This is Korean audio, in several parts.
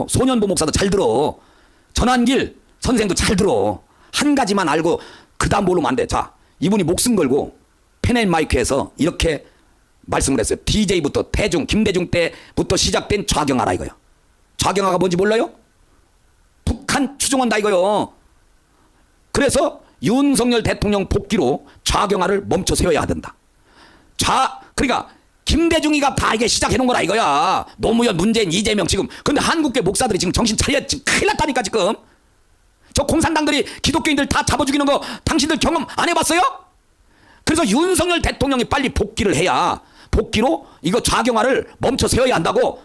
소년부 목사도 잘 들어. 전환길 선생도 잘 들어. 한 가지만 알고 그 다음 모르면 안 돼. 자, 이분이 목숨 걸고 펜앤마이크에서 이렇게 말씀을 했어요. DJ부터 대중, 김대중 때부터 시작된 좌경하라 이거요. 좌경하가 뭔지 몰라요? 북한 추종한다 이거요. 그래서 윤석열 대통령 복귀로 좌경하를 멈춰 세워야 된다. 그러니까 김대중이가 다 이게 시작해 놓은 거라 이거야. 노무현, 문재인, 이재명 지금. 근데 한국계 목사들이 지금 정신 차려 지금 큰일 났다니까 지금. 저 공산당들이 기독교인들 다 잡아 죽이는 거 당신들 경험 안 해봤어요? 그래서 윤석열 대통령이 빨리 복귀를 해야 복귀로 이거 좌경화를 멈춰 세워야 한다고.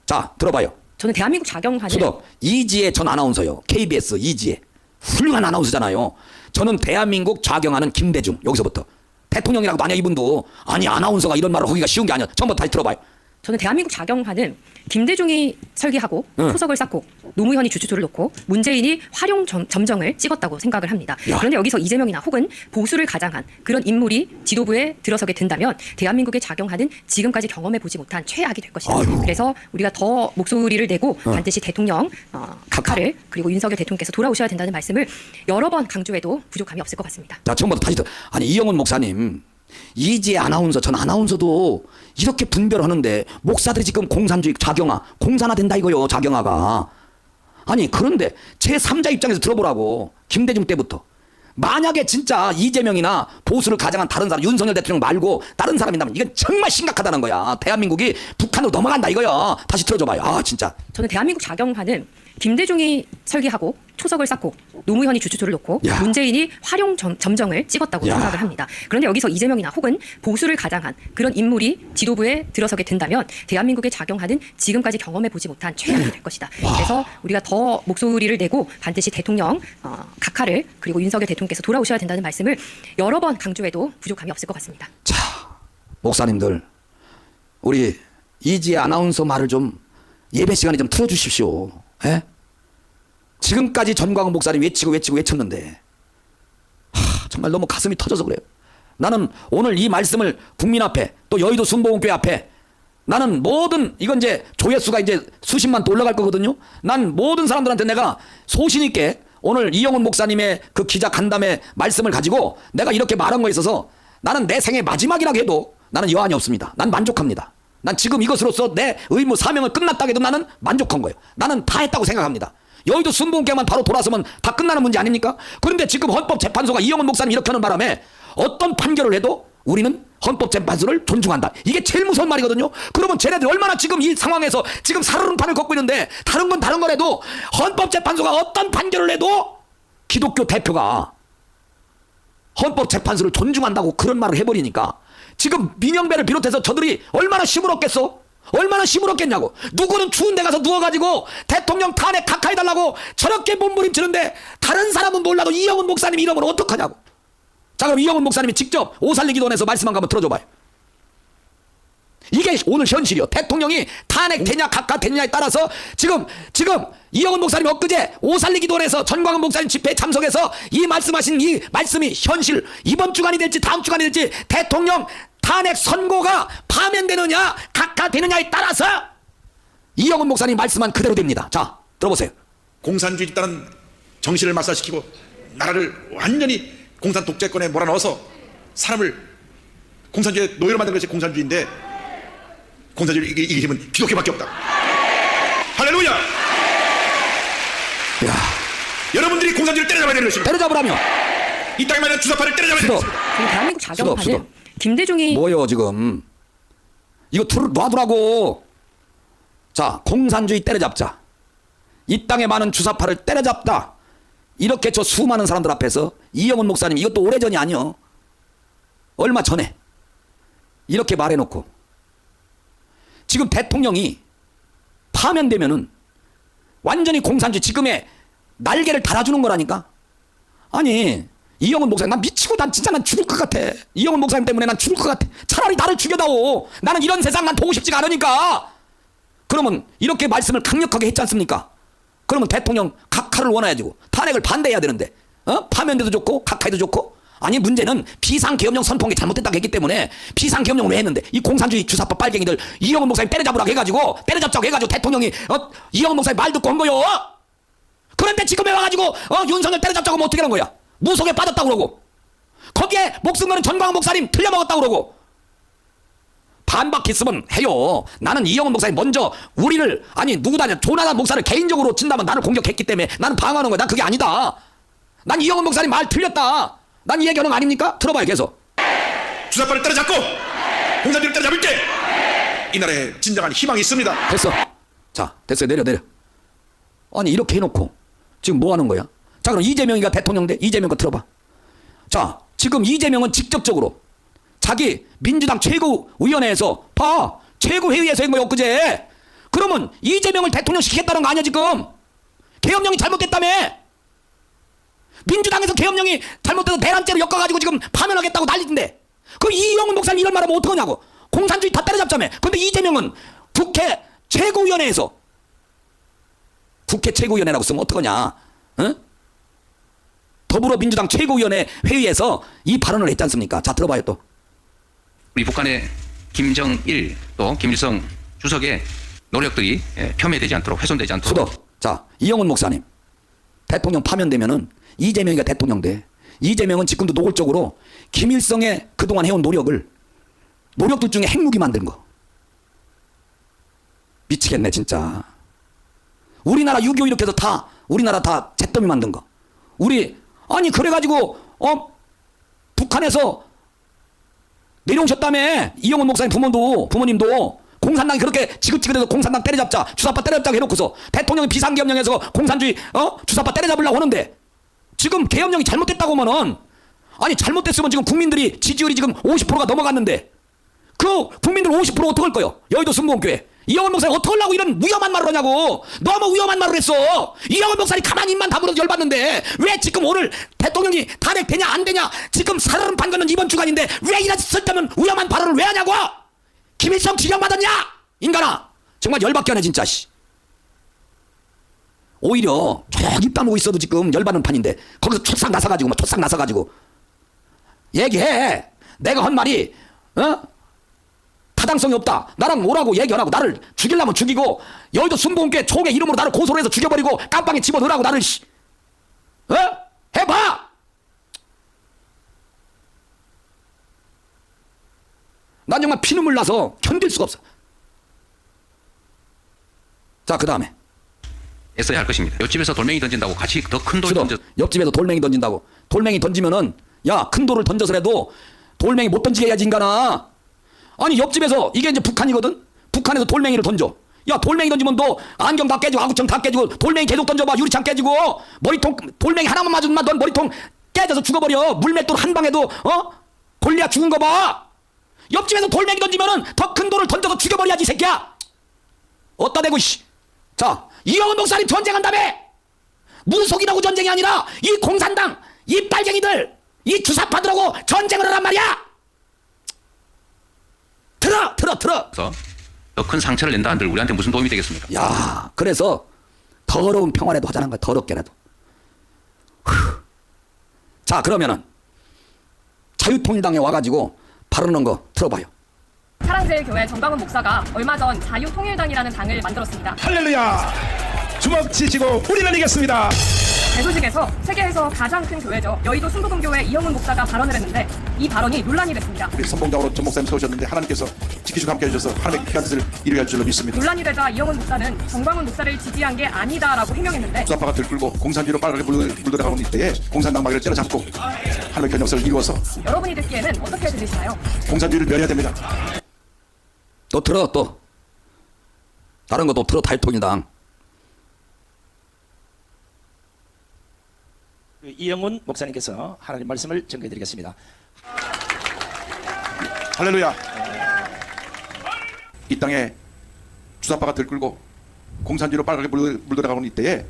자, 들어봐요. 저는 대한민국 좌경화는 수도 이지혜 전 아나운서요. KBS 이지혜. 훌륭한 아나운서잖아요. 저는 대한민국 좌경화는 김대중. 여기서부터. 대통령이라고 만약 이분도 아니 아나운서가 이런 말을 하기가 쉬운 게 아니야. 처음부터 다시 들어봐요. 저는 대한민국 좌경화는 김대중이 설계하고 초석을 쌓고 노무현이 주추조를 놓고 문재인이 활용 점정을 찍었다고 생각을 합니다. 야. 그런데 여기서 이재명이나 혹은 보수를 가장한 그런 인물이 지도부에 들어서게 된다면 대한민국의 좌경화는 지금까지 경험해보지 못한 최악이 될 것이다. 아이고. 그래서 우리가 더 목소리를 내고 반드시 대통령 각하를 그리고 윤석열 대통령께서 돌아오셔야 된다는 말씀을 여러 번 강조해도 부족함이 없을 것 같습니다. 자, 처음부터 다시 아니 이영훈 목사님, 이지혜 아나운서, 전 아나운서도 이렇게 분별하는데 목사들이 지금 공산주의 좌경화, 공산화된다 이거요. 좌경화가. 아니 그런데 제3자 입장에서 들어보라고. 김대중 때부터 만약에 진짜 이재명이나 보수를 가장한 다른 사람, 윤석열 대통령 말고 다른 사람이라면 이건 정말 심각하다는 거야. 대한민국이 북한으로 넘어간다 이거요. 다시 들어줘봐요. 아 진짜. 저는 대한민국 좌경화는 김대중이 설계하고 초석을 쌓고 노무현이 주추조를 놓고 야. 문재인이 활용 점정을 찍었다고 야. 생각을 합니다. 그런데 여기서 이재명이나 혹은 보수를 가장한 그런 인물이 지도부에 들어서게 된다면 대한민국의 좌경화는 지금까지 경험해보지 못한 최악이 될 것이다. 그래서 우리가 더 목소리를 내고 반드시 대통령 각하를 그리고 윤석열 대통령께서 돌아오셔야 된다는 말씀을 여러 번 강조해도 부족함이 없을 것 같습니다. 자, 목사님들 우리 이지혜 아나운서 말을 좀 예배 시간에 좀 틀어주십시오. 에? 지금까지 전광훈 목사님 외쳤는데 정말 너무 가슴이 터져서 그래요. 나는 오늘 이 말씀을 국민 앞에 또 여의도 순복음교회 앞에 나는 모든 이건 이제 조회수가 이제 수십만 또 올라갈 거거든요. 난 모든 사람들한테 내가 소신 있게 오늘 이영훈 목사님의 그 기자 간담회 말씀을 가지고 내가 이렇게 말한 거에 있어서 나는 내 생애 마지막이라고 해도 나는 여한이 없습니다. 난 만족합니다. 난 지금 이것으로서 내 의무 사명을 끝났다고 해도 나는 만족한 거예요. 나는 다 했다고 생각합니다. 여의도 순복음교회만 바로 돌아서면 다 끝나는 문제 아닙니까? 그런데 지금 헌법재판소가 이영훈 목사님 이렇게 하는 바람에 어떤 판결을 해도 우리는 헌법재판소를 존중한다. 이게 제일 무서운 말이거든요. 그러면 쟤네들 얼마나 지금 이 상황에서 지금 살얼음판을 걷고 있는데 다른 건 다른 거라도 헌법재판소가 어떤 판결을 해도 기독교 대표가 헌법재판소를 존중한다고 그런 말을 해버리니까 지금 민영배를 비롯해서 저들이 얼마나 시무럽겠어? 얼마나 시무럽겠냐고. 누구는 추운 데 가서 누워가지고 대통령 탄핵 각하해달라고 저렇게 몸부림치는데 다른 사람은 몰라도 이영훈 목사님 이러면 어떡하냐고. 자, 그럼 이영훈 목사님이 직접 오살리기도원에서 말씀한 거 한번 들어줘봐요. 이게 오늘 현실이요. 대통령이 탄핵 되냐 각하 되냐에 따라서 지금 이영훈 목사님 엊그제 오살리기도원에서 전광훈 목사님 집회에 참석해서 이 말씀하신 이 말씀이 현실, 이번 주간이 될지 다음 주간이 될지 대통령 탄핵 선고가 파면되느냐 각하되느냐에 따라서 이영훈 목사님 말씀한 그대로 됩니다. 자, 들어보세요. 공산주의에 따른 정신을 말살시키고 나라를 완전히 공산 독재권에 몰아넣어서 사람을 공산주의의 노예로 만든 것이 공산주의인데 공산주의를 이길 힘은 기독교밖에 없다. 할렐루야. 야, 여러분들이 공산주의를 때려잡아야 되는 것입니다. 때려잡으라며. 이 땅에 많은 주사파를 때려잡아야 되는 것입니다. 저는 대한민국 좌경화는 수도. 김대중이 뭐요 지금 이거 놔두라고. 자, 공산주의 때려잡자. 이 땅에 많은 주사파를 때려잡다. 이렇게 저 수많은 사람들 앞에서 이영훈 목사님 이것도 오래전이 아니요. 얼마 전에 이렇게 말해놓고 지금 대통령이 파면되면은 완전히 공산주의 지금의 날개를 달아주는 거라니까. 아니 이영훈 목사님 난 미치고 난 진짜 난 죽을 것 같아. 이영훈 목사님 때문에 난 죽을 것 같아. 차라리 나를 죽여다오. 나는 이런 세상 난 보고 싶지가 않으니까. 그러면 이렇게 말씀을 강력하게 했지 않습니까? 그러면 대통령 각하를 원해야지고 탄핵을 반대해야 되는데 파면돼도 좋고 각하해도 좋고 아니 문제는 비상계엄령 선포한 게 잘못됐다고 했기 때문에 비상계엄령을 왜 했는데 이 공산주의 주사파 빨갱이들 이영훈 목사님 때려잡으라고 해가지고 때려잡자고 해가지고 대통령이 이영훈 목사님 말 듣고 한 거요. 그런데 지금에 와가지고 윤석열 때려잡자고 하면 어떻게 하는 거야. 무속에 빠졌다고 그러고 거기에 목숨 거는 전광훈 목사님 틀려먹었다고 그러고 반박했으면 해요. 나는 이영훈 목사님 먼저 우리를 아니 누구다냐 조나단 목사를 개인적으로 친다면 나를 공격했기 때문에 나는 방어하는 거야. 난 그게 아니다. 난 이영훈 목사님 말 틀렸다. 난 이 얘기하는 거 아닙니까? 들어봐요 계속. 주사파를 때려잡고 공산주의를 때려잡을 때 이 나라에 진정한 희망이 있습니다. 됐어. 자 됐어요. 내려. 아니 이렇게 해놓고 지금 뭐 하는 거야? 자 그럼 이재명이가 대통령 돼? 이재명 거 들어봐. 자 지금 이재명은 직접적으로 자기 민주당 최고위원회에서 봐 최고회의에서 한 거야 엊그제. 그러면 이재명을 대통령 시키겠다는 거 아니야 지금. 계엄령이 잘못됐다며. 민주당에서 계엄령이 잘못돼서 대란죄로 엮어가지고 지금 파면하겠다고 난리던데 그 이영훈 목사님 이런 말하면 어떡하냐고. 공산주의 다 때려잡자며. 근데 이재명은 국회 최고위원회에서 국회 최고위원회라고 쓰면 어떡하냐. 응? 더불어민주당 최고위원회 회의에서 이 발언을 했지 않습니까? 자 들어봐요 또. 우리 북한의 김정일 또 김일성 주석의 노력들이 폄훼되지 않도록 훼손되지 않도록 수도. 자 이영훈 목사님 대통령 파면되면은 이재명이가 대통령 돼. 이재명은 지금도 노골적으로 김일성의 그동안 해온 노력들 중에 핵무기 만든 거. 미치겠네 진짜. 우리나라 6.25 이렇게 해서 다 우리나라 다 잿더미 만든 거. 우리 아니 그래가지고 북한에서 내려오셨다며. 이영훈 목사님 부모님도 공산당이 그렇게 지긋지긋해서 공산당 때려잡자 주사파 때려잡자고 해놓고서 대통령이 비상계엄령에서 공산주의 주사파 때려잡으려고 하는데 지금 계엄령이 잘못됐다고 하면은 아니 잘못됐으면 지금 국민들이 지지율이 지금 50%가 넘어갔는데 그 국민들 50% 어떡할 거요? 여의도 순복음교회 이영훈 목사님 어떡하려고 이런 위험한 말을 하냐고. 너무 위험한 말을 했어. 이영훈 목사님 가만히 입만 다물어서 열받는데 왜 지금 오늘 대통령이 탄핵되냐 안 되냐 지금 살얼음 판거는 이번 주간인데 왜 이런 쓸데없는 위험한 발언을 왜 하냐고. 김일성 지령받았냐 인간아. 정말 열받게 하네 진짜. 오히려 조용히 입 다물고 있어도 지금 열받는 판인데 거기서 촛싹 나서가지고 얘기해. 내가 한 말이 타당성이 없다. 나랑 오라고 얘기하라고. 나를 죽이려면 죽이고 여의도 순복음교회 총회 이름으로 나를 고소를 해서 죽여버리고 깜빵에 집어넣으라고 나를 해봐. 난 정말 피눈물 나서 견딜 수가 없어. 자 그 다음에 애써야 할 것입니다. 옆집에서 돌멩이 던진다고 같이 더 큰 돌 던져 옆집에서 돌멩이 던진다고. 돌멩이 던지면은 야 큰 돌을 던져서라도 돌멩이 못 던지게 해야지 인간아. 아니 옆집에서 이게 이제 북한이거든. 북한에서 돌멩이를 던져. 야 돌멩이 던지면 너 안경 다 깨지고 아구청 다 깨지고 돌멩이 계속 던져봐. 유리창 깨지고 머리통 돌멩이 하나만 맞으면 넌 머리통 깨져서 죽어버려. 물맷돌 한 방에도 골리앗 죽은 거 봐. 옆집에서 돌멩이 던지면은 더 큰 돌을 던져서 죽여버려야지 이 새끼야. 어따 대고 자 이영훈 목사님 전쟁한다며. 무속이라고 전쟁이 아니라 이 공산당 이 빨갱이들 이 주사파들하고 전쟁을 하란 말이야. 들어. 더 큰 상처를 낸다 한들 우리한테 무슨 도움이 되겠습니까? 야 그래서 더러운 평화라도 하자는 거야. 더럽게라도. 자 그러면은 자유통일당에 와가지고 발언한 거 들어봐요. 사랑제일교회 정광훈 목사가 얼마 전 자유통일당이라는 당을 만들었습니다. 할렐루야! 주먹 치시고 우리는 이겼습니다. 대소식에서 세계에서 가장 큰 교회죠. 여의도 순복음교회 이영훈 목사가 발언을 했는데 이 발언이 논란이 됐습니다. 우리 선봉장으로 전 목사님 세우셨는데 하나님께서 지키시고 함께 해주셔서 하나님의 귀한 뜻을 이루게 할 줄로 믿습니다. 논란이 되자 이영훈 목사는 정광훈 목사를 지지한 게 아니다라고 해명했는데 주사파가 들끓고 공산주의로 빨갛게 물들어가는 이때에 공산당 마귀를 때려잡고 하나님의 견역성을 이루어서 여러분이 듣기에는 어떻게 들리시나요? 공산주의를 멸해야 됩니다. 또 들어 또 다른 거 또 들어. 자유통일당 이영훈 목사님께서 하나님 말씀을 전해드리겠습니다. 할렐루야. 이 땅에 주사파가 들끓고 공산주의로 빨갛게 물들어가는 이때에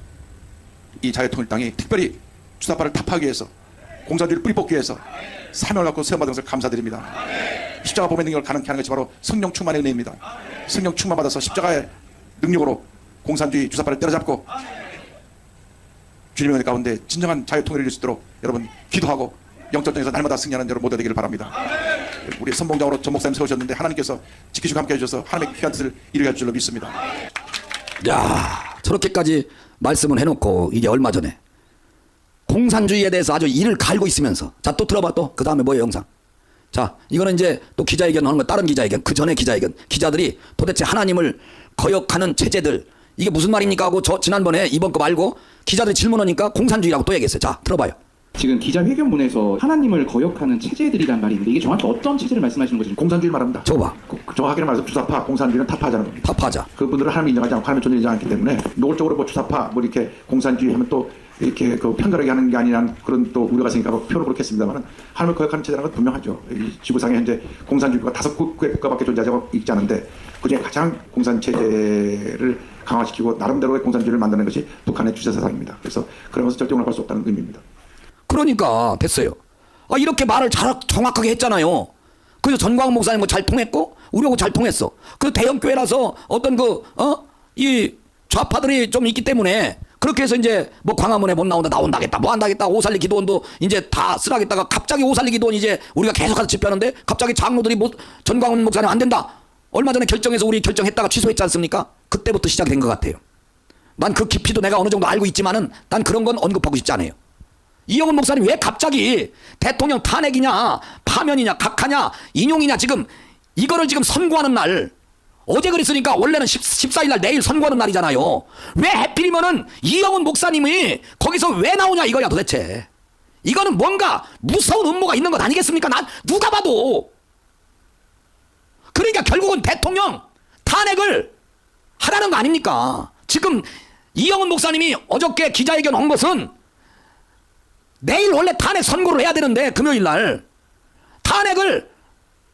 이 자유통일당이 특별히 주사파를 타파하기 위해서 공산주의를 뿌리 뽑기 위해서 사명을 갖고 세움받은 것을 감사드립니다. 십자가 보면 능력을 가능케 하는 것이 바로 성령 충만의 은혜입니다. 성령 충만받아서 십자가의 능력으로 공산주의 주사파를 때려잡고 주님의 은혜 가운데 진정한 자유통일을 이룰 수 있도록 여러분 기도하고 영적전에서 날마다 승리하는 여러분 모두 되기를 바랍니다. 우리 선봉장으로 전 목사님 세우셨는데 하나님께서 지키시고 함께 해주셔서 하나님의 귀한 뜻을 이루게 할 줄로 믿습니다. 야, 저렇게까지 말씀을 해놓고 이게 얼마 전에 공산주의에 대해서 아주 이를 갈고 있으면서, 자, 또 들어봐. 또 그 다음에 뭐예요? 영상. 자, 이거는 이제 또 기자회견 하는 거, 다른 기자회견, 그 전에 기자회견, 기자들이 도대체 하나님을 거역하는 체제들, 이게 무슨 말입니까 하고 저 지난번에 이번 거 말고 기자들이 질문하니까 공산주의라고 또 얘기했어요. 자, 들어봐요. 지금 기자회견문에서 하나님을 거역하는 체제들이란 말이 있는데 이게 정확히 어떤 체제를 말씀하시는 거죠? 공산주의 말합니다. 저거 봐. 정확하게 말해서 주사파, 공산주의는 타파하자는 겁니다. 타파자. 그분들은 하나님 인정하지 않고 하나님 존재하지 않기 때문에 노골적으로 뭐 주사파, 뭐 이렇게 공산주의 하면 또 이렇게 그 편가르게 하는 게 아니라는 그런 또 우려가 생기니까 표현을 그렇게 했습니다만 하나님을 거역하는 체제라는 건 분명하죠. 이 지구상에 현재 공산주의가 5개의 국가밖에 존재하지 있지 않은데 그중에 가장 공산 체제를 강화시키고 나름대로의 공산주의를 만드는 것이 북한의 주체사상입니다. 그래서 그런 것을 절대 용납할 수 없다는 의미입니다. 그러니까 됐어요. 아, 이렇게 말을 정확하게 했잖아요. 그래서 전광훈 목사님 잘 통했고 우리하고 잘 통했어. 그 대형 교회라서 어떤 이 좌파들이 좀 있기 때문에 그렇게 해서 이제 뭐 광화문에 못 나온다겠다, 뭐 한다겠다, 오살리 기도원도 이제 다 쓰라겠다가 갑자기 오살리 기도원 이제 우리가 계속해서 집회하는데 갑자기 장로들이 뭐 전광훈 목사님 안 된다. 얼마 전에 결정해서 우리 결정했다가 취소했지 않습니까? 그때부터 시작이 된 것 같아요. 난 그 깊이도 내가 어느 정도 알고 있지만은 난 그런 건 언급하고 싶지 않아요. 이영훈 목사님 왜 갑자기 대통령 탄핵이냐, 파면이냐, 각하냐, 인용이냐 지금 이거를 지금 선고하는 날, 어제 그랬으니까 원래는 14일 날 내일 선고하는 날이잖아요. 왜 하필이면은 이영훈 목사님이 거기서 왜 나오냐 이거야 도대체. 이거는 뭔가 무서운 음모가 있는 것 아니겠습니까? 난 누가 봐도. 그러니까 결국은 대통령 탄핵을 하라는 거 아닙니까? 지금 이영훈 목사님이 어저께 기자회견 한 것은 내일 원래 탄핵 선고를 해야 되는데 금요일 날 탄핵을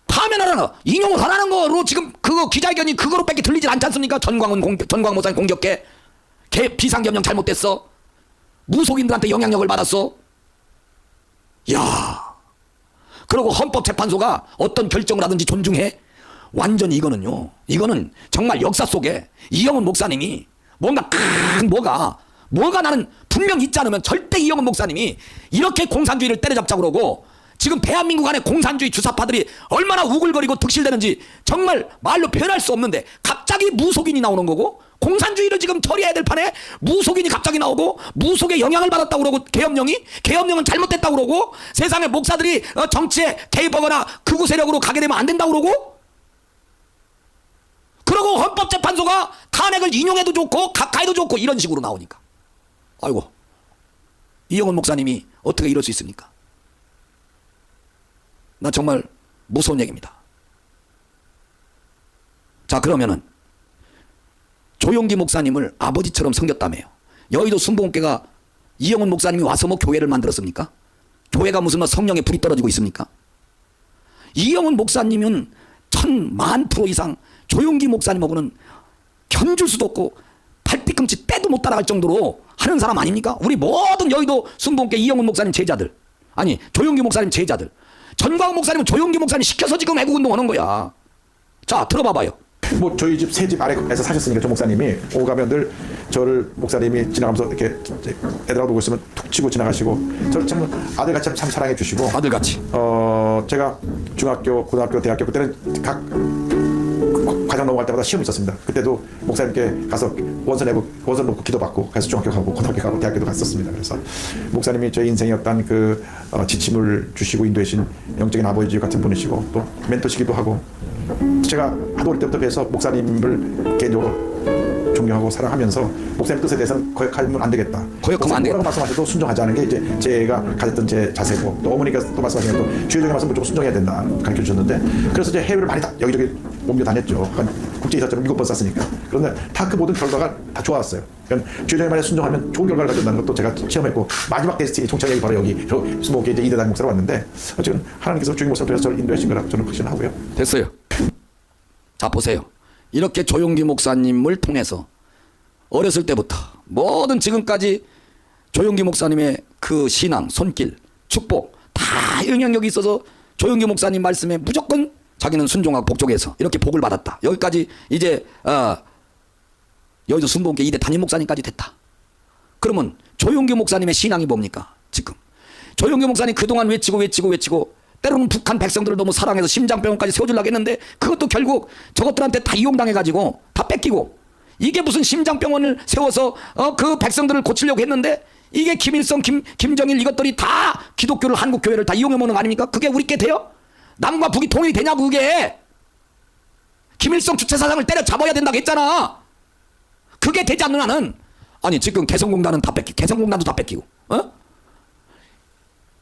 파면하라는 인용을 하라는 거로 지금 그거 기자회견이 그거로밖에 들리질 않지 않습니까? 전광훈 목사님 공격해. 걔 비상경영 잘못됐어. 무속인들한테 영향력을 받았어. 야, 그리고 헌법재판소가 어떤 결정을 하든지 존중해. 완전히 이거는 정말 역사 속에 이영훈 목사님이 뭔가 큰 뭐가 나는 분명 있지 않으면 절대 이영훈 목사님이 이렇게 공산주의를 때려잡자고 그러고 지금 대한민국 안에 공산주의 주사파들이 얼마나 우글거리고 득실되는지 정말 말로 표현할 수 없는데 갑자기 무속인이 나오는 거고 공산주의를 지금 처리해야 될 판에 무속인이 갑자기 나오고 무속의 영향을 받았다고 그러고 계엄령은 잘못됐다고 그러고 세상에 목사들이 정치에 개입하거나 극우 세력으로 가게 되면 안 된다고 그러고 헌법재판소가 탄핵을 인용해도 좋고 각하해도 좋고 이런 식으로 나오니까 아이고 이영훈 목사님이 어떻게 이럴 수 있습니까? 나 정말 무서운 얘기입니다. 자, 그러면은 조용기 목사님을 아버지처럼 섬겼다며요. 여의도 순복음교회가 이영훈 목사님이 와서 뭐 교회를 만들었습니까? 교회가 무슨 뭐 성령에 불이 떨어지고 있습니까? 이영훈 목사님은 1000만% 이상 조용기 목사님하고는 견줄 수도 없고 발뒤꿈치 때도 못 따라갈 정도로 하는 사람 아닙니까? 우리 모든 여의도 순복음교회 이영훈 목사님 제자들, 아니 조용기 목사님 제자들, 전광훈 목사님은 조용기 목사님 시켜서 지금 애국운동 하는 거야. 자, 들어봐봐요. 뭐 저희 집 새 집 아래에서 사셨으니까 저 목사님이 오가면 늘 저를 목사님이 지나가면서 이렇게 애들하고 보고 있으면 툭 치고 지나가시고 저를 참 아들같이 참 사랑해 주시고 아들같이. 제가 중학교, 고등학교, 대학교 그때는 각 과정 넘어갈 때마다 시험이 있었습니다. 그때도 목사님께 가서 원서 놓고 기도받고 그래서 중학교 가고 고등학교 가고 대학교도 갔었습니다. 그래서 목사님이 저희 인생의 어떤 그 지침을 주시고 인도해 주신 영적인 아버지 같은 분이시고 또 멘토시기도 하고 제가 하도 어릴 때부터 뵈서 목사님을 개인적으로 존경하고 사랑하면서 목사님 뜻에 대해서는 거역하면 안 되겠다. 거역하면 안 되겠다. 뭐라고 말씀하셔도 순종하지 않은 게 이제 제가 가졌던 제 자세고 또 어머니가 또 말씀하시는 또 주의적인 말씀 무조건 순종해야 된다 가르쳐 주셨는데 그래서 이제 해외를 많이 여기저기 옮겨 다녔죠. 국제이사처럼 7번 쌌으니까. 그런데 다 그 모든 결과가 다 좋았어요. 그러니까 주의적인 말에 순종하면 좋은 결과를 가져온다는 것도 제가 체험했고 마지막 데스티니 총착역이 바로 여기 수목에 이제 이대 담임 목사로 왔는데 어쨌든 하나님께서 주임 목사로 통해서 저를 인도하신 거라 저는 확신하고요. 됐어요. 자, 보세요. 이렇게 조용기 목사님을 통해서 어렸을 때부터 모든 지금까지 조용기 목사님의 그 신앙, 손길, 축복 다 영향력이 있어서 조용기 목사님 말씀에 무조건 자기는 순종하고 복종해서 이렇게 복을 받았다. 여기까지 이제 여의도 순복음교회 2대 담임 목사님까지 됐다. 그러면 조용기 목사님의 신앙이 뭡니까? 지금 조영규 목사님 그동안 외치고 때로는 북한 백성들을 너무 사랑해서 심장병원까지 세워주려고 했는데 그것도 결국 저것들한테 다 이용당해가지고 다 뺏기고, 이게 무슨 심장병원을 세워서 그 백성들을 고치려고 했는데 이게 김일성, 김정일 이것들이 다 기독교를, 한국교회를 다 이용해먹는 거 아닙니까? 그게 우리께 돼요? 남과 북이 통일이 되냐고. 그게 김일성 주체사상을 때려잡아야 된다고 했잖아. 그게 되지 않는 한은, 아니 지금 개성공단은 다 뺏기고, 개성공단도 다 뺏기고,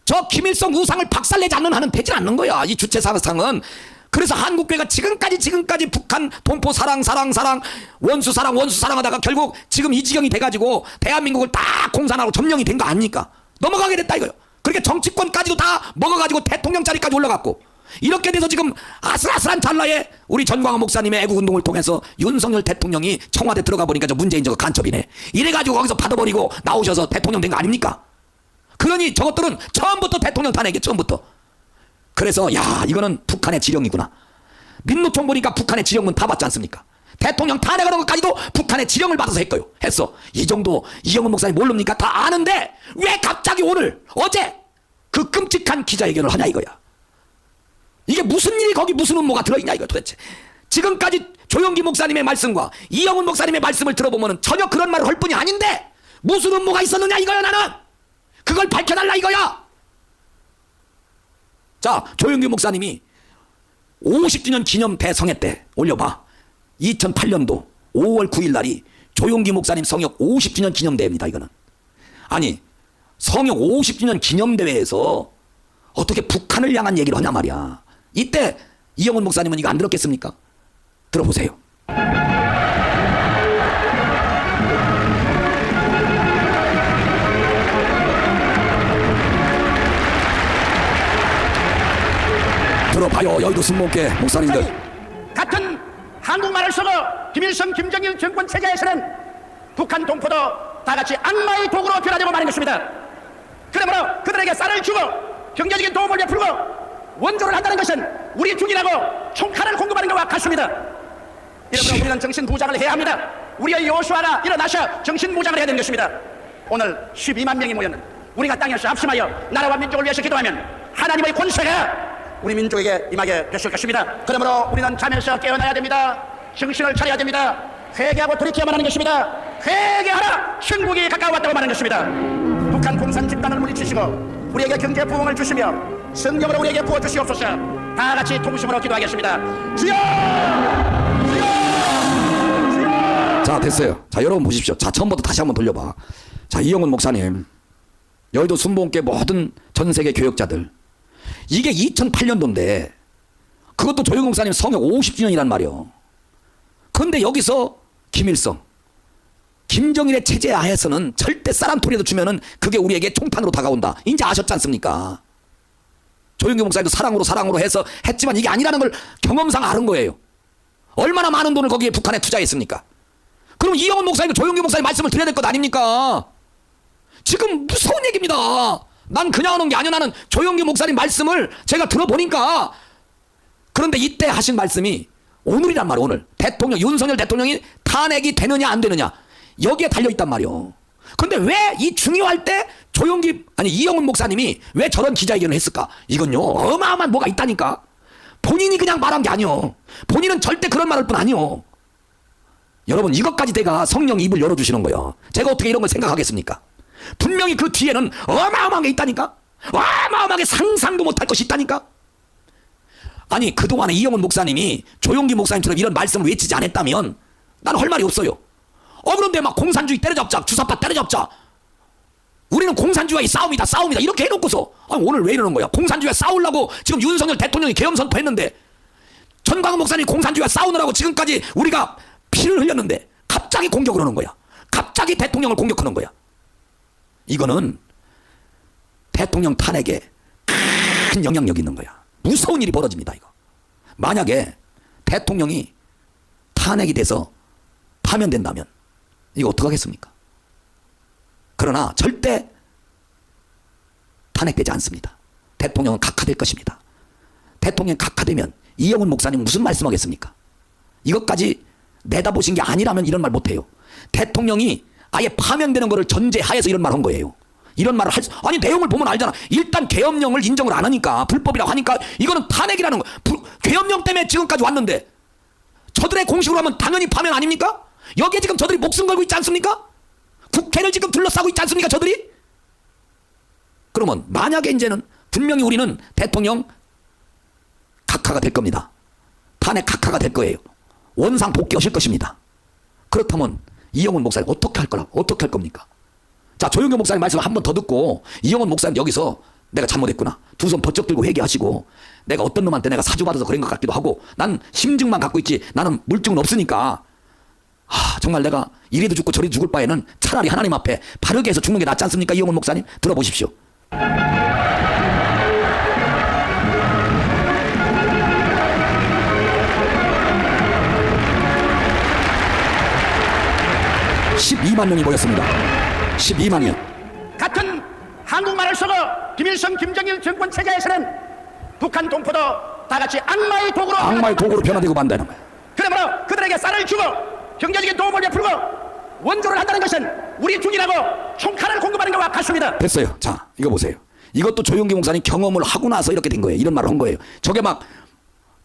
저 김일성 우상을 박살내지 않는 한은 되지 않는 거야, 이 주체사상은. 그래서 한국교회가 지금까지 북한 동포 사랑 원수 사랑하다가 결국 지금 이 지경이 돼가지고 대한민국을 다 공산하고 점령이 된 거 아닙니까? 넘어가게 됐다 이거요. 그렇게 정치권까지도 다 먹어가지고 대통령 자리까지 올라갔고, 이렇게 돼서 지금 아슬아슬한 찰나에 우리 전광훈 목사님의 애국운동을 통해서 윤석열 대통령이 청와대 들어가 보니까 저 문재인 저거 간첩이네, 이래가지고 거기서 받아버리고 나오셔서 대통령 된 거 아닙니까? 그러니 저것들은 처음부터 대통령 탄핵이에요, 처음부터. 그래서 야, 이거는 북한의 지령이구나. 민노총 보니까 북한의 지령은 다 받지 않습니까? 대통령 탄핵하는 것까지도 북한의 지령을 받아서 했어. 이 정도 이영훈 목사님 모릅니까? 다 아는데 왜 갑자기 오늘 어제 그 끔찍한 기자회견을 하냐 이거야. 이게 무슨 일이 거기 무슨 음모가 들어있냐 이거 도대체. 지금까지 조영기 목사님의 말씀과 이영훈 목사님의 말씀을 들어보면 전혀 그런 말을 할 뿐이 아닌데 무슨 음모가 있었느냐 이거야. 나는 그걸 밝혀달라 이거야. 자, 조영규 목사님이 50주년 기념 대성회 때 올려봐. 2008년도 5월 9일 날이 조영규 목사님 성역 50주년 기념대회입니다. 이거는. 아니, 성역 50주년 기념대회에서 어떻게 북한을 향한 얘기를 하냐 말이야. 이때 이영훈 목사님은 이거 안 들었겠습니까? 들어보세요. 들어봐요, 여의도 순복계 목사님들. 같은 한국말을 써도 김일성, 김정일 정권 체제에서는 북한 동포도 다 같이 악마의 도구로 변하려고 말한 것입니다. 그러므로 그들에게 쌀을 주고 경제적인 도움을 베풀고 원조를 한다는 것은 우리 죽이라고 총칼을 공급하는 것과 같습니다. 이러므로 우리는 정신무장을 해야 합니다. 우리의 여호수아나 일어나셔 정신무장을 해야 되는 것입니다. 오늘 12만 명이 모였는 우리가 땅에서 합심하여 나라와 민족을 위해서 기도하면 하나님의 권세가 우리 민족에게 임하게 됐을 것입니다. 그러므로 우리는 잠에서 깨어나야 됩니다. 정신을 차려야 됩니다. 회개하고 돌이켜야만 하는 것입니다. 회개하라! 천국이 가까워왔다고 말하는 것입니다. 북한 공산 집단을 물리치시고 우리에게 경제 부흥을 주시며 성령으로 우리에게 부어주시옵소서. 다 같이 통심으로 기도하겠습니다. 주여! 자, 됐어요. 자, 여러분 보십시오. 자, 처음부터 다시 한번 돌려봐. 자, 이영훈 목사님, 여의도 순복음교회 모든 전 세계 교역자들, 이게 2008년도인데 그것도 조영규 목사님 성역 50주년이란 말이요. 그런데 여기서 김일성, 김정일의 체제 하에서는 절대 쌀한톨이라도 주면은 그게 우리에게 총탄으로 다가온다. 이제 아셨지 않습니까? 조영규 목사님도 사랑으로 해서 했지만 이게 아니라는 걸 경험상 아는 거예요. 얼마나 많은 돈을 거기에 북한에 투자했습니까? 그럼 이영훈 목사님도 조영규 목사님 말씀을 드려야 될 것 아닙니까? 지금 무서운 얘기입니다. 난 그냥 하는 게 아니야. 나는 조영규 목사님 말씀을 제가 들어보니까. 그런데 이때 하신 말씀이 오늘이란 말이야. 오늘 대통령 윤석열 대통령이 탄핵이 되느냐 안 되느냐 여기에 달려있단 말이요. 근데 왜 이 중요할 때 이영훈 목사님이 왜 저런 기자회견을 했을까? 이건요 어마어마한 뭐가 있다니까. 본인이 그냥 말한 게 아니요. 본인은 절대 그런 말할 뿐 아니요. 여러분, 이것까지 내가 성령 입을 열어주시는 거예요. 제가 어떻게 이런 걸 생각하겠습니까? 분명히 그 뒤에는 어마어마한 게 있다니까. 어마어마하게 상상도 못할 것이 있다니까. 아니, 그동안에 이영훈 목사님이 조용기 목사님처럼 이런 말씀을 외치지 않았다면 나는 할 말이 없어요. 그런데 막 공산주의 때려잡자, 주사파 때려잡자, 우리는 공산주의와의 싸움이다 이렇게 해놓고서 오늘 왜 이러는 거야? 공산주의와 싸우려고 지금 윤석열 대통령이 계엄 선포했는데, 전광훈 목사님이 공산주의와 싸우느라고 지금까지 우리가 피를 흘렸는데 갑자기 공격을 하는 거야. 갑자기 대통령을 공격하는 거야. 이거는 대통령 탄핵에 큰 영향력이 있는 거야. 무서운 일이 벌어집니다. 이거 만약에 대통령이 탄핵이 돼서 파면된다면 이거 어떡하겠습니까? 그러나 절대 탄핵되지 않습니다. 대통령은 각하될 것입니다. 대통령이 각하되면 이영훈 목사님 무슨 말씀하겠습니까? 이것까지 내다보신 게 아니라면 이런 말 못해요. 대통령이 아예 파면되는 거를 전제하에서 이런 말 한 거예요. 이런 말을 아니 내용을 보면 알잖아. 일단 계엄령을 인정을 안 하니까 불법이라고 하니까 이거는 탄핵이라는 거. 계엄령 때문에 지금까지 왔는데 저들의 공식으로 하면 당연히 파면 아닙니까? 여기에 지금 저들이 목숨 걸고 있지 않습니까? 국회를 지금 둘러싸고 있지 않습니까 저들이? 그러면 만약에 이제는 분명히 우리는 대통령 각하가 될 겁니다. 탄핵 각하가 될 거예요. 원상 복귀하실 것입니다. 그렇다면 이영훈 목사님 어떻게 할 겁니까? 자, 조영교 목사님 말씀을 한 번 더 듣고 이영훈 목사님 여기서 내가 잘못했구나. 두 손 번쩍 들고 회개하시고 내가 어떤 놈한테 내가 사주받아서 그런 것 같기도 하고 난 심증만 갖고 있지 나는 물증은 없으니까 정말 내가 이리도 죽고 저리도 죽을 바에는 차라리 하나님 앞에 바르게 해서 죽는 게 낫지 않습니까? 이영훈 목사님 들어보십시오. (12만) 명이 모였습니다. 12만이요. 같은 한국말을 썩어 김일성 김정일 정권 체제에서는 북한 동포도 다 같이 악마의 도구로 변화되고 만다는 거예요. 그러므로 그들에게 쌀을 주고 경제적인 도움을 베풀고 원조를 한다는 것은 우리 죽이라고 총칼을 공급하는 것과 같습니다. 됐어요. 자, 이거 보세요. 이것도 조용기 목사님 경험을 하고 나서 이렇게 된 거예요. 이런 말을 한 거예요. 저게 막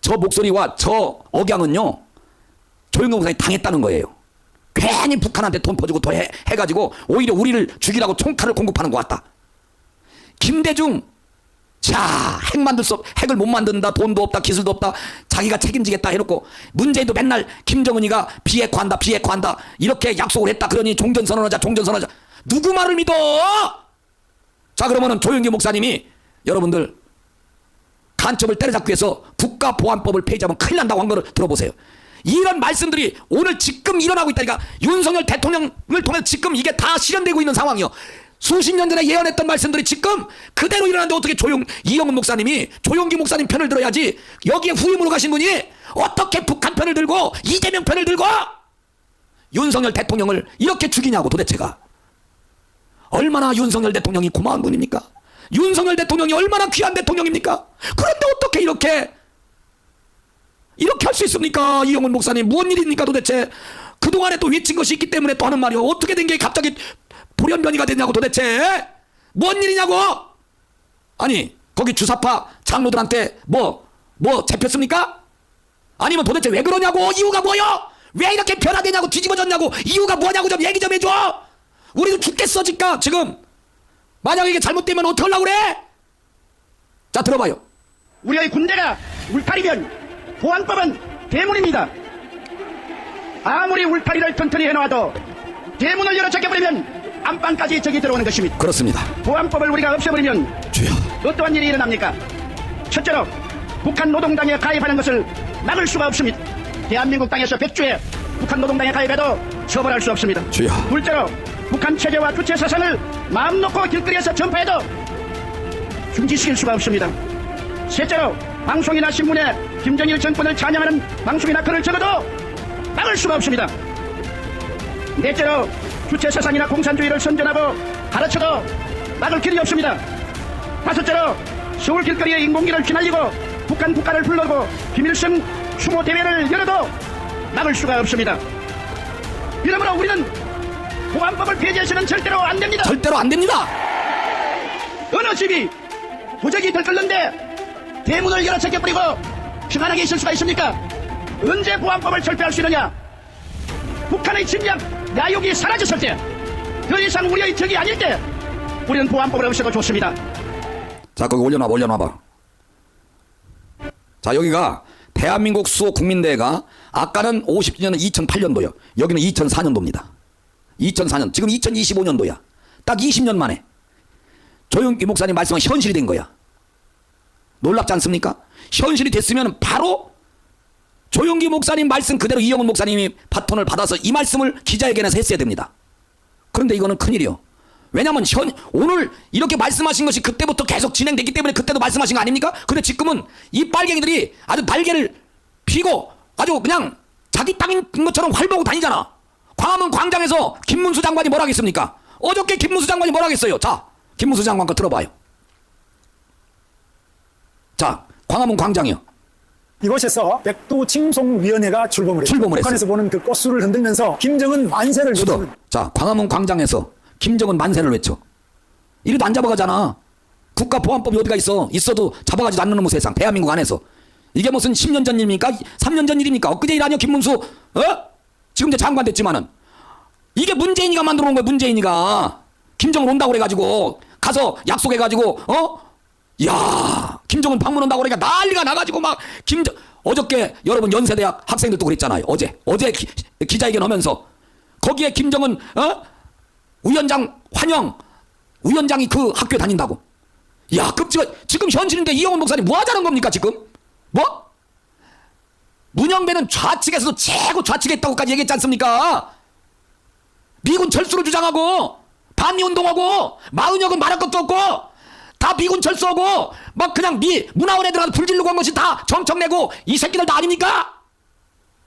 저 목소리와 저 억양은요 조용기 목사님이 당했다는 거예요. 괜히 북한한테 돈 퍼주고 더 해가지고 오히려 우리를 죽이라고 총칼을 공급하는 것 같다. 김대중, 자, 핵을 못 만든다, 돈도 없다, 기술도 없다, 자기가 책임지겠다 해놓고 문재인도 맨날 김정은이가 비핵화한다 이렇게 약속을 했다. 그러니 종전선언하자. 누구 말을 믿어? 자, 그러면은 조영기 목사님이 여러분들 간첩을 때려잡기 위해서 국가보안법을 폐지하면 큰일 난다고 한 거를 들어보세요. 이런 말씀들이 오늘 지금 일어나고 있다니까. 윤석열 대통령을 통해서 지금 이게 다 실현되고 있는 상황이요. 수십 년 전에 예언했던 말씀들이 지금 그대로 일어나는데 어떻게 이영훈 목사님이 조용기 목사님 편을 들어야지 여기에 후임으로 가신 분이 어떻게 북한 편을 들고 이재명 편을 들고 윤석열 대통령을 이렇게 죽이냐고. 도대체가 얼마나 윤석열 대통령이 고마운 분입니까? 윤석열 대통령이 얼마나 귀한 대통령입니까? 그런데 어떻게 이렇게 할 수 있습니까? 이영훈 목사님 무슨 일입니까 도대체? 그동안에 또 외친 것이 있기 때문에 또 하는 말이요. 어떻게 된 게 갑자기 돌연변이가 됐냐고. 도대체 뭔 일이냐고. 아니 거기 주사파 장로들한테 뭐 잡혔습니까? 아니면 도대체 왜 그러냐고. 이유가 뭐요? 왜 이렇게 변화되냐고. 뒤집어졌냐고. 이유가 뭐냐고 좀 얘기 좀 해줘. 우리도 죽겠어 지금. 만약에 이게 잘못되면 어떡하려고 그래? 자, 들어봐요. 우리의 군대가 울타리면 보안법은 대문입니다. 아무리 울타리를 튼튼히 해놓아도 대문을 열어 잠겨버리면 안방까지 적이 들어오는 것입니다. 그렇습니다. 보안법을 우리가 없애버리면 주여. 어떠한 일이 일어납니까? 첫째로 북한 노동당에 가입하는 것을 막을 수가 없습니다. 대한민국 땅에서 100주에 북한 노동당에 가입해도 처벌할 수 없습니다. 주여. 둘째로 북한 체제와 주체 사상을 마음 놓고 길거리에서 전파해도 중지시킬 수가 없습니다. 셋째로 방송이나 신문에 김정일 정권을 찬양하는 방송이나 글을 적어도 막을 수가 없습니다. 넷째로 주체 사상이나 공산주의를 선전하고 가르쳐도 막을 길이 없습니다. 다섯째로 서울 길거리에 인공기를 휘날리고 북한 국가를 불러고 김일성 추모 대회를 열어도 막을 수가 없습니다. 이러므로 우리는 보안법을 폐지해서는 절대로 안 됩니다. 절대로 안 됩니다. 어느 집이 부적이 들끓는데 대문을 열어 제껴버리고 평안하게 있을 수가 있습니까? 언제 보안법을 철폐할 수 있느냐? 북한의 침략, 야욕이 사라졌을 때, 더 이상 우리의 적이 아닐 때 우리는 보안법을 없애도 좋습니다. 자, 거기 올려놔봐. 자, 여기가 대한민국 수호 국민대회가 아까는 50주년은 2008년도요. 여기는 2004년도입니다. 2004년, 지금 2025년도야. 딱 20년 만에 조영기 목사님 말씀은 현실이 된 거야. 놀랍지 않습니까? 현실이 됐으면 바로 조영기 목사님 말씀 그대로 이영훈 목사님이 바톤을 받아서 이 말씀을 기자회견에서 했어야 됩니다. 그런데 이거는 큰일이요. 왜냐하면 오늘 이렇게 말씀하신 것이 그때부터 계속 진행됐기 때문에 그때도 말씀하신 거 아닙니까? 근데 지금은 이 빨갱이들이 아주 날개를 피고 아주 그냥 자기 땅인 것처럼 활보고 다니잖아. 광화문 광장에서 김문수 장관이 뭐라 하겠습니까? 어저께 김문수 장관이 뭐라 하겠어요? 자, 김문수 장관 거 들어봐요. 자, 광화문 광장이요. 이곳에서 백두칭송위원회가 출범을 했죠. 출범을 북한에서 보는 그 꽃술을 흔들면서 김정은 만세를 외치는. 자, 광화문 광장에서 김정은 만세를 외쳐. 이래도 안 잡아가잖아. 국가보안법이 어디가 있어? 있어도 잡아가지도 않는 놈의 세상. 대한민국 안에서. 이게 무슨 10년 전 일입니까? 3년 전 일입니까? 엊그제 일 아니야 김문수? 어? 지금 이제 장관 됐지만은. 이게 문재인이가 만들어 놓은 거야. 문재인이가. 김정은 온다고 그래가지고 가서 약속해가지고 야 김정은 방문 온다고 그러니까 난리가 나가지고 막 어저께 여러분 연세대학 학생들도 그랬잖아요. 어제 기자회견 하면서 거기에 김정은 위원장 환영 위원장이 그 학교에 다닌다고. 야 끔찍해. 지금 현실인데 이영훈 목사님 뭐 하자는 겁니까 지금? 뭐? 문영배는 좌측에서도 최고 좌측했다고까지 얘기했지 않습니까? 미군 철수를 주장하고 반미운동하고 마은혁은 말할 것도 없고 다 미군 철수하고 막 그냥 문화원에 들어가서 불 지르고 한 것이 다 정청내고 이 새끼들 다 아닙니까?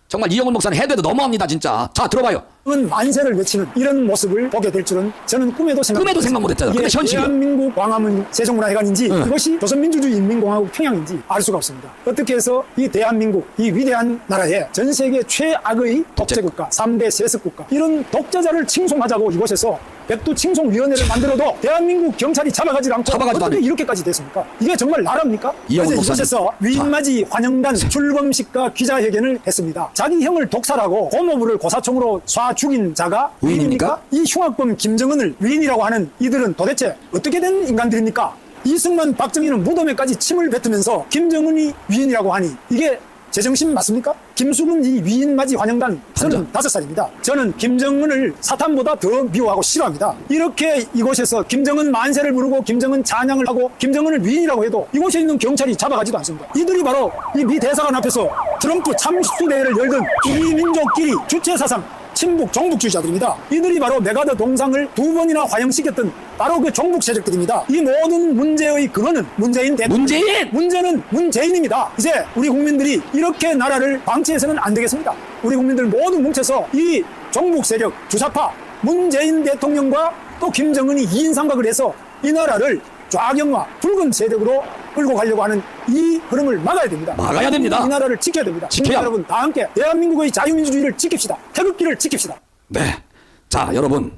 정말 이영훈 목사는 해대도 너무합니다 진짜. 자 들어봐요. 만세를 외치는 이런 모습을 보게 될 줄은 저는 꿈에도 생각 못했잖아. 근데 현실이야. 대한민국 광화문 세종문화회관인지 이것이 조선민주주의인민공화국 평양인지 알 수가 없습니다. 어떻게 해서 이 대한민국 이 위대한 나라에 전 세계 최악의 독재국가 3대 세습국가 이런 독재자를 칭송하자고 이곳에서 백두칭송위원회를 만들어도 대한민국 경찰이 잡아가지 않고 어떻게 이렇게까지 됐습니까? 이게 정말 나라입니까? 그래서 이곳에서 위인맞이 환영단 출범식과 기자회견을 했습니다. 자기 형을 독살하고 고모부를 고사총으로 쏴 죽인 자가 위인입니까? 이 흉악범 김정은을 위인이라고 하는 이들은 도대체 어떻게 된 인간들입니까? 이승만 박정희는 무덤에까지 침을 뱉으면서 김정은이 위인이라고 하니 이게 제정신 맞습니까? 김수근 이 위인맞이 환영단 35살입니다. 저는 김정은을 사탄보다 더 미워하고 싫어합니다. 이렇게 이곳에서 김정은 만세를 부르고 김정은 찬양을 하고 김정은을 위인이라고 해도 이곳에 있는 경찰이 잡아가지도 않습니다. 이들이 바로 이 미 대사관 앞에서 트럼프 참수대회를 열던 우리 민족끼리 주체사상 친북 종북주의자들입니다. 이들이 바로 메가더 동상을 2번이나 화형시켰던 바로 그 종북 세력들입니다. 이 모든 문제의 근원은 문재인 대통령. 문제는 문재인입니다. 이제 우리 국민들이 이렇게 나라를 방치해서는 안 되겠습니다. 우리 국민들 모두 뭉쳐서 이 종북 세력 주사파 문재인 대통령과 또 김정은이 2인 삼각을 해서 이 나라를 좌경화 붉은 세력으로 끌고 가려고 하는 이 흐름을 막아야 됩니다. 막아야 됩니다. 이 나라를 지켜야 됩니다. 국민 여러분 다 함께 대한민국의 자유민주주의를 지킵시다. 태극기를 지킵시다. 네. 자 여러분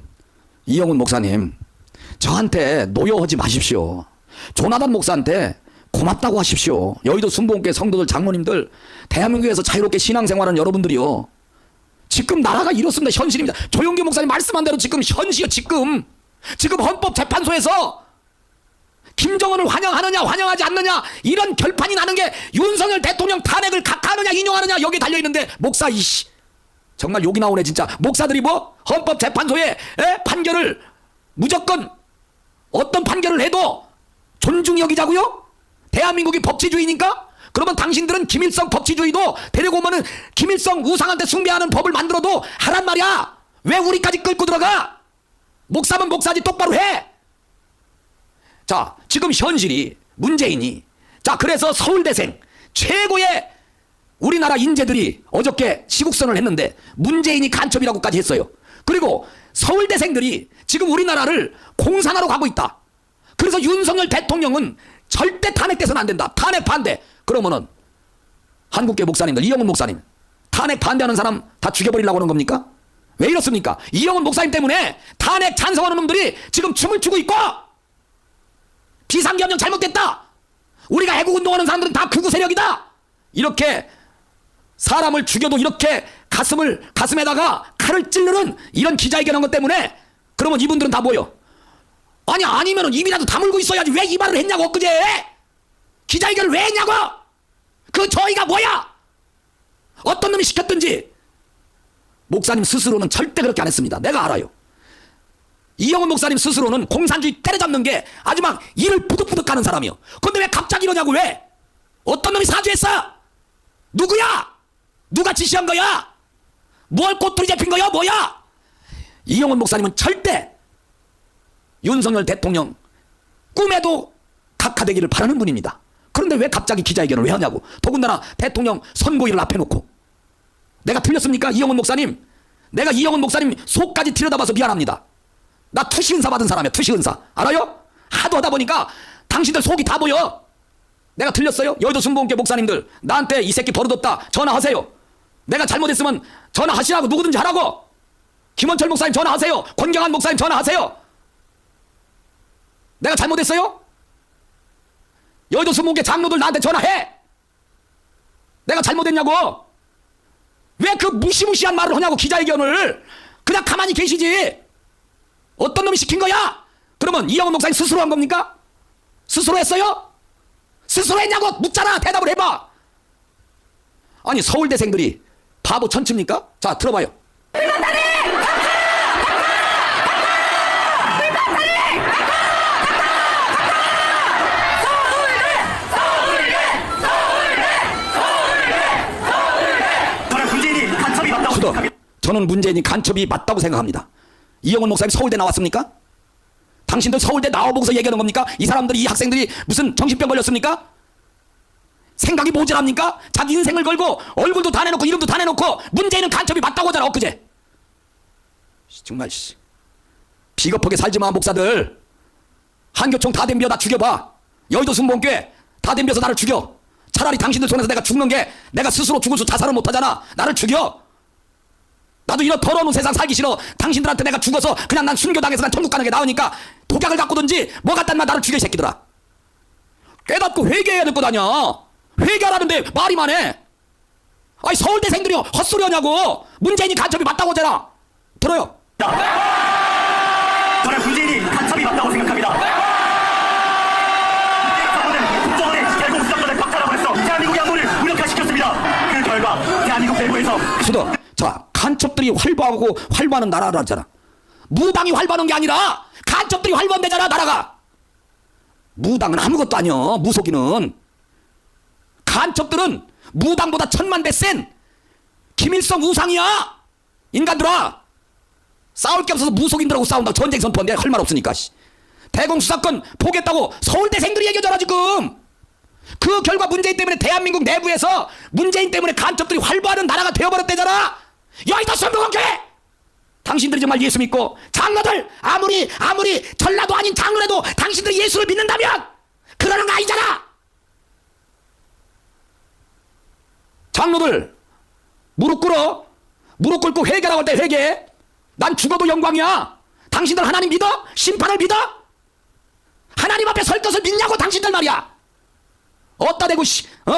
이영훈 목사님 저한테 노여하지 마십시오. 조나단 목사한테 고맙다고 하십시오. 여의도 순복음교회 성도들 장로님들 대한민국에서 자유롭게 신앙생활하는 여러분들이요. 지금 나라가 이렇습니다. 현실입니다. 조용규 목사님 말씀한 대로 지금 현실이요. 지금 헌법재판소에서 김정은을 환영하느냐 환영하지 않느냐 이런 결판이 나는 게 윤석열 대통령 탄핵을 각하하느냐 인용하느냐 여기에 달려있는데 목사 이씨 정말 욕이 나오네 진짜. 목사들이 뭐 헌법재판소의 판결을 무조건 어떤 판결을 해도 존중히 여기자고요? 대한민국이 법치주의니까? 그러면 당신들은 김일성 법치주의도 데리고 오면은 김일성 우상한테 숭배하는 법을 만들어도 하란 말이야. 왜 우리까지 끌고 들어가? 목사면 목사지 똑바로 해. 자 지금 현실이 문재인이 자 그래서 서울대생 최고의 우리나라 인재들이 어저께 시국선을 했는데 문재인이 간첩이라고까지 했어요. 그리고 서울대생들이 지금 우리나라를 공산화로 가고 있다. 그래서 윤석열 대통령은 절대 탄핵돼서는 안 된다. 탄핵 반대. 그러면은 한국계 목사님들 이영훈 목사님 탄핵 반대하는 사람 다 죽여버리려고 하는 겁니까? 왜 이렇습니까? 이영훈 목사님 때문에 탄핵 찬성하는 놈들이 지금 춤을 추고 있고 비상경영 잘못됐다. 우리가 애국운동하는 사람들은 다 극우 세력이다. 이렇게 사람을 죽여도 이렇게 가슴에다가 칼을 찌르는 이런 기자회견한 것 때문에 그러면 이분들은 다 뭐요? 아니면은 입이라도 다물고 있어야지 왜 이 말을 했냐고 엊그제 기자회견을 왜 했냐고. 그 저희가 뭐야? 어떤 놈이 시켰든지 목사님 스스로는 절대 그렇게 안 했습니다. 내가 알아요. 이영훈 목사님 스스로는 공산주의 때려잡는 게 아주 막 이를 부득부득 가는 사람이요. 근데 왜 갑자기 이러냐고. 왜? 어떤 놈이 사주했어? 누구야? 누가 지시한 거야? 뭘 꼬투리 잡힌 거야? 뭐야? 이영훈 목사님은 절대 윤석열 대통령 꿈에도 각하되기를 바라는 분입니다. 그런데 왜 갑자기 기자회견을 왜 하냐고. 더군다나 대통령 선고일을 앞에 놓고. 내가 틀렸습니까? 이영훈 목사님. 내가 이영훈 목사님 속까지 들여다봐서 미안합니다. 나 투시은사 받은 사람이야. 투시은사. 알아요? 하도 하다 보니까 당신들 속이 다 보여. 내가 틀렸어요? 여의도 순복음교회 목사님들 나한테 이 새끼 버릇없다 전화하세요. 내가 잘못했으면 전화하시라고. 누구든지 하라고. 김원철 목사님 전화하세요. 권경환 목사님 전화하세요. 내가 잘못했어요? 여의도 순복음교회 장로들 나한테 전화해. 내가 잘못했냐고. 왜 그 무시무시한 말을 하냐고. 기자회견을 그냥 가만히 계시지. 어떤 놈이 시킨 거야? 그러면 이영훈 목사님 스스로 한 겁니까? 스스로 했어요? 스스로 했냐고 묻잖아. 대답을 해봐. 아니 서울대생들이 바보 천치입니까? 자 들어봐요. 수도 저는 문재인이 간첩이 맞다고 생각합니다. 이영훈 목사님 서울대 나왔습니까? 당신들 서울대 나와보고서 얘기하는 겁니까? 이 사람들이, 이 학생들이 무슨 정신병 걸렸습니까? 생각이 모자랍니까? 자기 인생을 걸고 얼굴도 다 내놓고 이름도 다 내놓고 문재인은 간첩이 맞다고 하잖아. 엊그제. 정말 비겁하게 살지 마. 목사들 한교총 다 덤벼 나 죽여봐. 여의도 순복음교회 다 덤벼서 나를 죽여. 차라리 당신들 손에서 내가 죽는 게, 내가 스스로 죽을 수 자살을 못하잖아. 나를 죽여. 나도 이런 더러운 세상 살기 싫어. 당신들한테 내가 죽어서 그냥 난 순교당해서 난 천국 가는 게 나으니까 독약을 갖고든지 뭐 갖다 놔 나를 죽여 이 새끼들아. 깨닫고 회개해야 될 거 아니야. 회개하라는데 말이만 해. 아니 서울대생들이 헛소리 하냐고. 문재인이 간첩이 맞다고 하잖아. 들어요. 저는 문재인이 간첩이 맞다고 생각합니다. 저는 국정원의 결국 수사권을 박탈하고 해서 대한민국 양문을 무력화시켰습니다. 그 결과 대한민국 내부에서 수도 자 간첩들이 활보하고 활보하는 나라라 하잖아. 무당이 활보하는 게 아니라 간첩들이 활보한대잖아 나라가. 무당은 아무것도 아니여. 무속인은. 간첩들은 무당보다 천만 배 센 김일성 우상이야. 인간들아. 싸울 게 없어서 무속인들하고 싸운다고 전쟁 선포한데 할 말 없으니까. 대공수사권 포기했다고 서울대생들이 얘기하잖아 지금. 그 결과 문재인 때문에 대한민국 내부에서 문재인 때문에 간첩들이 활보하는 나라가 되어버렸대잖아. 여의도 순복음교회 당신들이 정말 예수 믿고 장로들 아무리 전라도 아닌 장로라도 당신들이 예수를 믿는다면 그러는 거 아니잖아. 장로들 무릎 꿇어. 무릎 꿇고 회개라고 할 때 회개해. 난 죽어도 영광이야. 당신들 하나님 믿어? 심판을 믿어? 하나님 앞에 설 것을 믿냐고 당신들 말이야. 어따 대고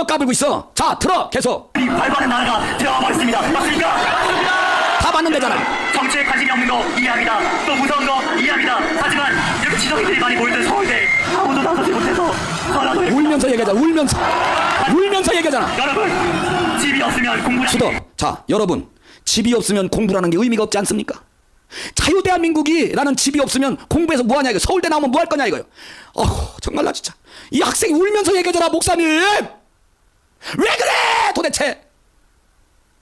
까불고 있어. 자 들어 계속. 발발의 나라가 되어버렸습니다. 맞습니까? 다 맞는 데잖아. 정치에 관심이 없는 거 이해합니다. 또 무서운 거 이해합니다. 하지만 이렇게 지정인들이 많이 모였던 서울대 아무도 나서지 못해서 전화도 울면서 얘기하잖아. 울면서 얘기하잖아. 여러분 집이 없으면 공부를 수도 자 여러분 집이 없으면 공부라는 게 의미가 없지 않습니까? 자유대한민국이라는 집이 없으면 공부해서 뭐하냐 이거. 서울대 나오면 뭐 할 거냐 이거요. 정말 나 진짜 이 학생이 울면서 얘기하잖아. 목사님 왜 그래 도대체.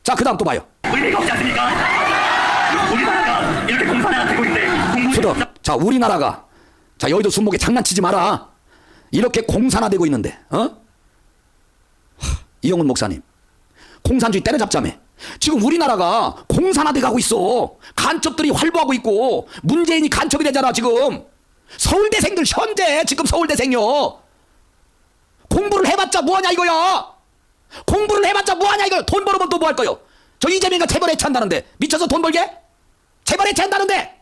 자 그 다음 또 봐요. 의미가 없지 않습니까? 우리나라가 이렇게 공산화가 되고 있는데 공부 수도 자 우리나라가 자 여의도 순복에 장난치지 마라. 이렇게 공산화되고 있는데 이영훈 목사님 공산주의 때려잡자며. 지금 우리나라가 공산화돼 가고 있어. 간첩들이 활보하고 있고 문재인이 간첩이 되잖아 지금. 서울대생들 현재 지금 서울대생요. 공부를 해봤자 뭐하냐 이거야. 공부를 해봤자 뭐하냐 이거야. 돈 벌으면 또 뭐 할 거요. 저 이재명이가 재벌 해체한다는데 미쳐서 돈 벌게? 재벌 해체한다는데